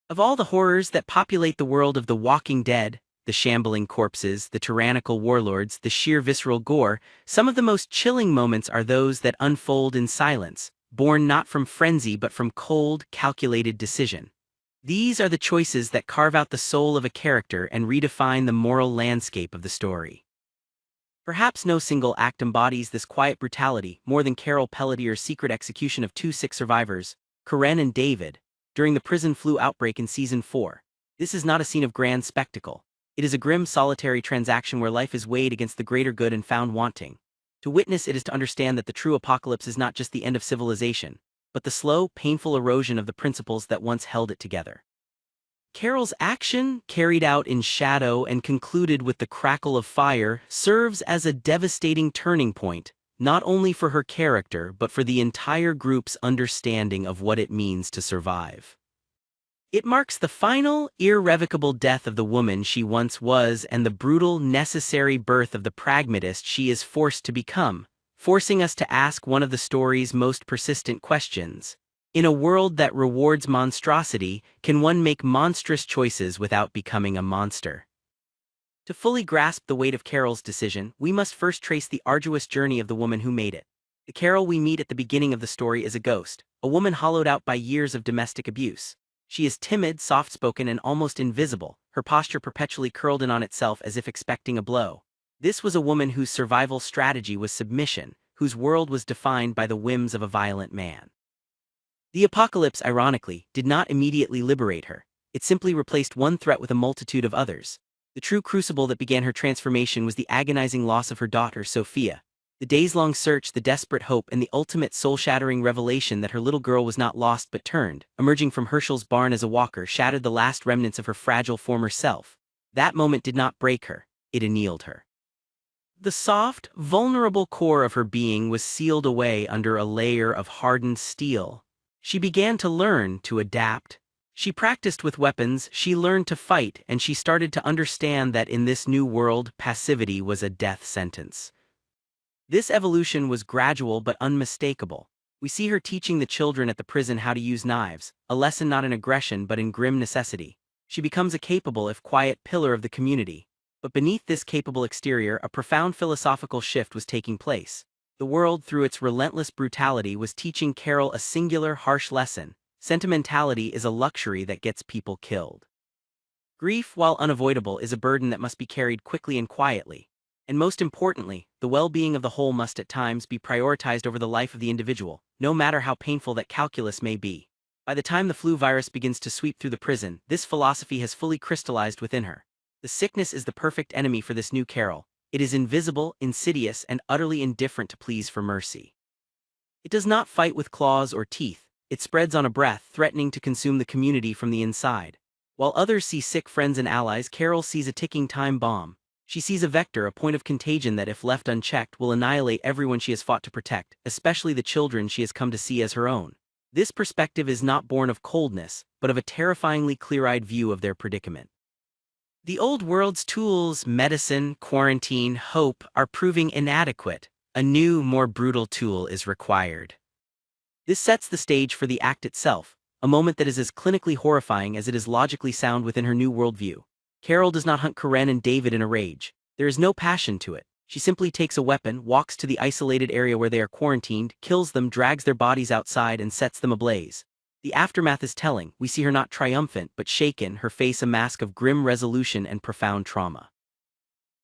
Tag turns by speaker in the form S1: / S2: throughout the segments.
S1: Of all the horrors that populate the world of The Walking Dead, the shambling corpses, the tyrannical warlords, the sheer visceral gore, some of the most chilling moments are those that unfold in silence, born not from frenzy but from cold, calculated decision. These are the choices that carve out the soul of a character and redefine the moral landscape of the story. Perhaps no single act embodies this quiet brutality more than Carol Pelletier's secret execution of two sick survivors, Karen and David, during the prison flu outbreak in Season 4. This is not a scene of grand spectacle. It is a grim, solitary transaction where life is weighed against the greater good and found wanting. To witness it is to understand that the true apocalypse is not just the end of civilization, but the slow, painful erosion of the principles that once held it together. Carol's action, carried out in shadow and concluded with the crackle of fire, serves as a devastating turning point, not only for her character but for the entire group's understanding of what it means to survive. It marks the final, irrevocable death of the woman she once was and the brutal, necessary birth of the pragmatist she is forced to become, forcing us to ask one of the story's most persistent questions. In a world that rewards monstrosity, can one make monstrous choices without becoming a monster? To fully grasp the weight of Carol's decision, we must first trace the arduous journey of the woman who made it. The Carol we meet at the beginning of the story is a ghost, a woman hollowed out by years of domestic abuse. She is timid, soft-spoken, and almost invisible, her posture perpetually curled in on itself as if expecting a blow. This was a woman whose survival strategy was submission, whose world was defined by the whims of a violent man. The apocalypse, ironically, did not immediately liberate her. It simply replaced one threat with a multitude of others. The true crucible that began her transformation was the agonizing loss of her daughter, Sophia. The days-long search, the desperate hope, and the ultimate soul-shattering revelation that her little girl was not lost but turned, emerging from Herschel's barn as a walker, shattered the last remnants of her fragile former self. That moment did not break her, it annealed her. The soft, vulnerable core of her being was sealed away under a layer of hardened steel. She began to learn to adapt. She practiced with weapons, she learned to fight, and she started to understand that in this new world, passivity was a death sentence. This evolution was gradual but unmistakable. We see her teaching the children at the prison how to use knives, a lesson not in aggression but in grim necessity. She becomes a capable if quiet pillar of the community. But beneath this capable exterior, a profound philosophical shift was taking place. The world, through its relentless brutality, was teaching Carol a singular, harsh lesson. Sentimentality is a luxury that gets people killed. Grief, while unavoidable, is a burden that must be carried quickly and quietly. And most importantly, the well-being of the whole must at times be prioritized over the life of the individual, no matter how painful that calculus may be. By the time the flu virus begins to sweep through the prison, this philosophy has fully crystallized within her. The sickness is the perfect enemy for this new Carol. It is invisible, insidious, and utterly indifferent to pleas for mercy. It does not fight with claws or teeth. It spreads on a breath, threatening to consume the community from the inside. While others see sick friends and allies, Carol sees a ticking time bomb. She sees a vector, a point of contagion that, if left unchecked, will annihilate everyone she has fought to protect, especially the children she has come to see as her own. This perspective is not born of coldness, but of a terrifyingly clear-eyed view of their predicament. The old world's tools, medicine, quarantine, hope, are proving inadequate. A new, more brutal tool is required. This sets the stage for the act itself, a moment that is as clinically horrifying as it is logically sound within her new worldview. Carol does not hunt Karen and David in a rage. There is no passion to it. She simply takes a weapon, walks to the isolated area where they are quarantined, kills them, drags their bodies outside, and sets them ablaze. The aftermath is telling. We see her not triumphant but shaken, her face a mask of grim resolution and profound trauma.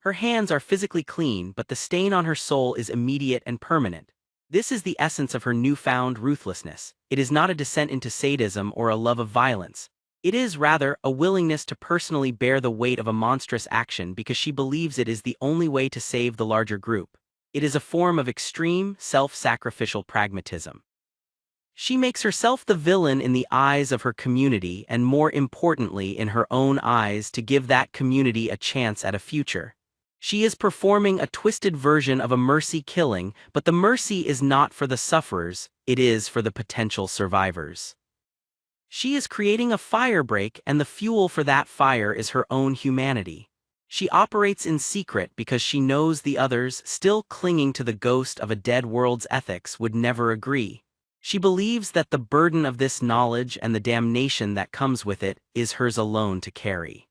S1: Her hands are physically clean, but the stain on her soul is immediate and permanent. This is the essence of her newfound ruthlessness. It is not a descent into sadism or a love of violence. It is, rather, a willingness to personally bear the weight of a monstrous action because she believes it is the only way to save the larger group. It is a form of extreme, self-sacrificial pragmatism. She makes herself the villain in the eyes of her community and, more importantly, in her own eyes, to give that community a chance at a future. She is performing a twisted version of a mercy killing, but the mercy is not for the sufferers, it is for the potential survivors. She is creating a firebreak, and the fuel for that fire is her own humanity. She operates in secret because she knows the others, still clinging to the ghost of a dead world's ethics, would never agree. She believes that the burden of this knowledge and the damnation that comes with it is hers alone to carry.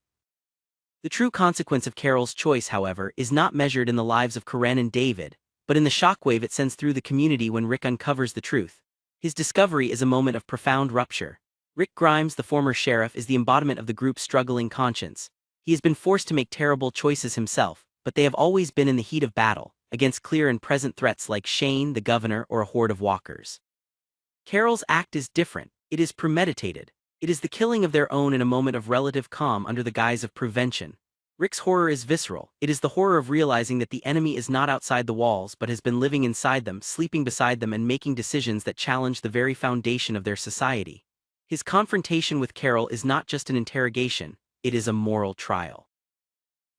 S1: The true consequence of Carol's choice, however, is not measured in the lives of Karen and David, but in the shockwave it sends through the community when Rick uncovers the truth. His discovery is a moment of profound rupture. Rick Grimes, the former sheriff, is the embodiment of the group's struggling conscience. He has been forced to make terrible choices himself, but they have always been in the heat of battle, against clear and present threats like Shane, the governor, or a horde of walkers. Carol's act is different. It is premeditated. It is the killing of their own in a moment of relative calm under the guise of prevention. Rick's horror is visceral. It is the horror of realizing that the enemy is not outside the walls but has been living inside them, sleeping beside them, and making decisions that challenge the very foundation of their society. His confrontation with Carol is not just an interrogation, it is a moral trial.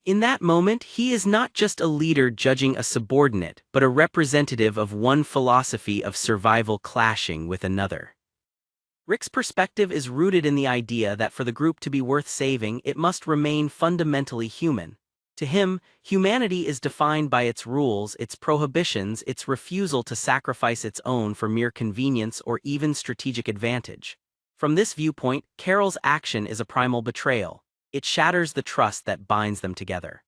S1: In that moment, he is not just a leader judging a subordinate, but a representative of one philosophy of survival clashing with another. Rick's perspective is rooted in the idea that for the group to be worth saving, it must remain fundamentally human. To him, humanity is defined by its rules, its prohibitions, its refusal to sacrifice its own for mere convenience or even strategic advantage. From this viewpoint, Carol's action is a primal betrayal. It shatters the trust that binds them together.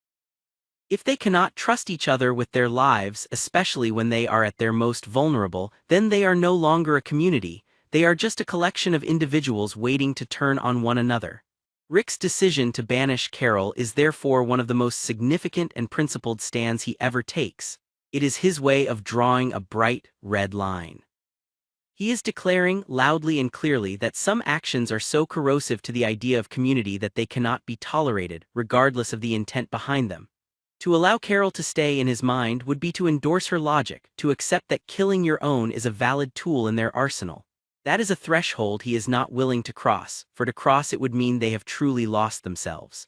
S1: If they cannot trust each other with their lives, especially when they are at their most vulnerable, then they are no longer a community. They are just a collection of individuals waiting to turn on one another. Rick's decision to banish Carol is therefore one of the most significant and principled stands he ever takes. It is his way of drawing a bright, red line. He is declaring, loudly and clearly, that some actions are so corrosive to the idea of community that they cannot be tolerated, regardless of the intent behind them. To allow Carol to stay in his mind would be to endorse her logic, to accept that killing your own is a valid tool in their arsenal. That is a threshold he is not willing to cross, for to cross it would mean they have truly lost themselves.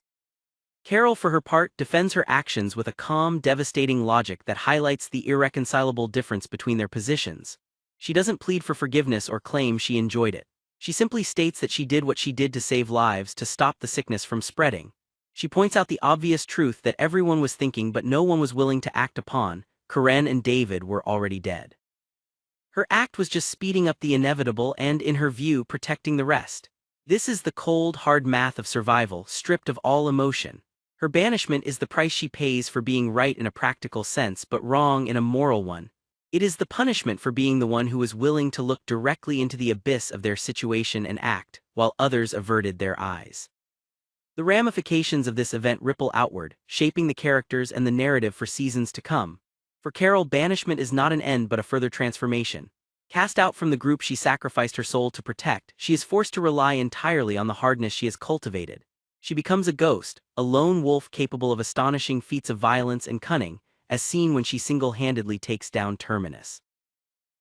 S1: Carol, for her part, defends her actions with a calm, devastating logic that highlights the irreconcilable difference between their positions. She doesn't plead for forgiveness or claim she enjoyed it. She simply states that she did what she did to save lives, to stop the sickness from spreading. She points out the obvious truth that everyone was thinking but no one was willing to act upon: Karen and David were already dead. Her act was just speeding up the inevitable and, in her view, protecting the rest. This is the cold, hard math of survival, stripped of all emotion. Her banishment is the price she pays for being right in a practical sense but wrong in a moral one. It is the punishment for being the one who was willing to look directly into the abyss of their situation and act, while others averted their eyes. The ramifications of this event ripple outward, shaping the characters and the narrative for seasons to come. For Carol, banishment is not an end but a further transformation. Cast out from the group she sacrificed her soul to protect, she is forced to rely entirely on the hardness she has cultivated. She becomes a ghost, a lone wolf capable of astonishing feats of violence and cunning, as seen when she single-handedly takes down Terminus.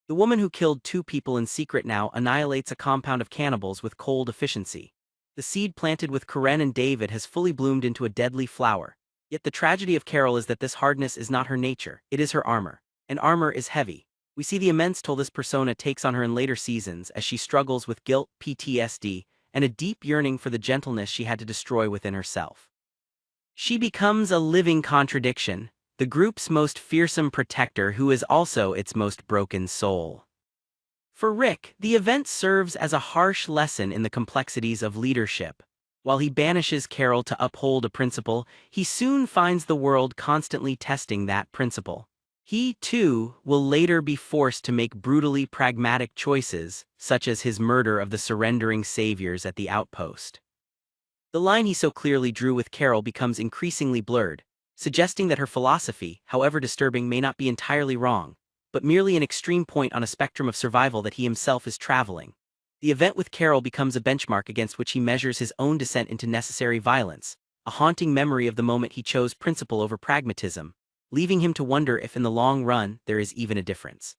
S1: The woman who killed 2 people in secret now annihilates a compound of cannibals with cold efficiency. The seed planted with Karen and David has fully bloomed into a deadly flower. Yet the tragedy of Carol is that this hardness is not her nature, it is her armor. And armor is heavy. We see the immense toll this persona takes on her in later seasons as she struggles with guilt, PTSD, and a deep yearning for the gentleness she had to destroy within herself. She becomes a living contradiction, the group's most fearsome protector who is also its most broken soul. For Rick, the event serves as a harsh lesson in the complexities of leadership. While he banishes Carol to uphold a principle, he soon finds the world constantly testing that principle. He, too, will later be forced to make brutally pragmatic choices, such as his murder of the surrendering saviors at the outpost. The line he so clearly drew with Carol becomes increasingly blurred, suggesting that her philosophy, however disturbing, may not be entirely wrong, but merely an extreme point on a spectrum of survival that he himself is traveling. The event with Carol becomes a benchmark against which he measures his own descent into necessary violence, a haunting memory of the moment he chose principle over pragmatism, leaving him to wonder if in the long run there is even a difference.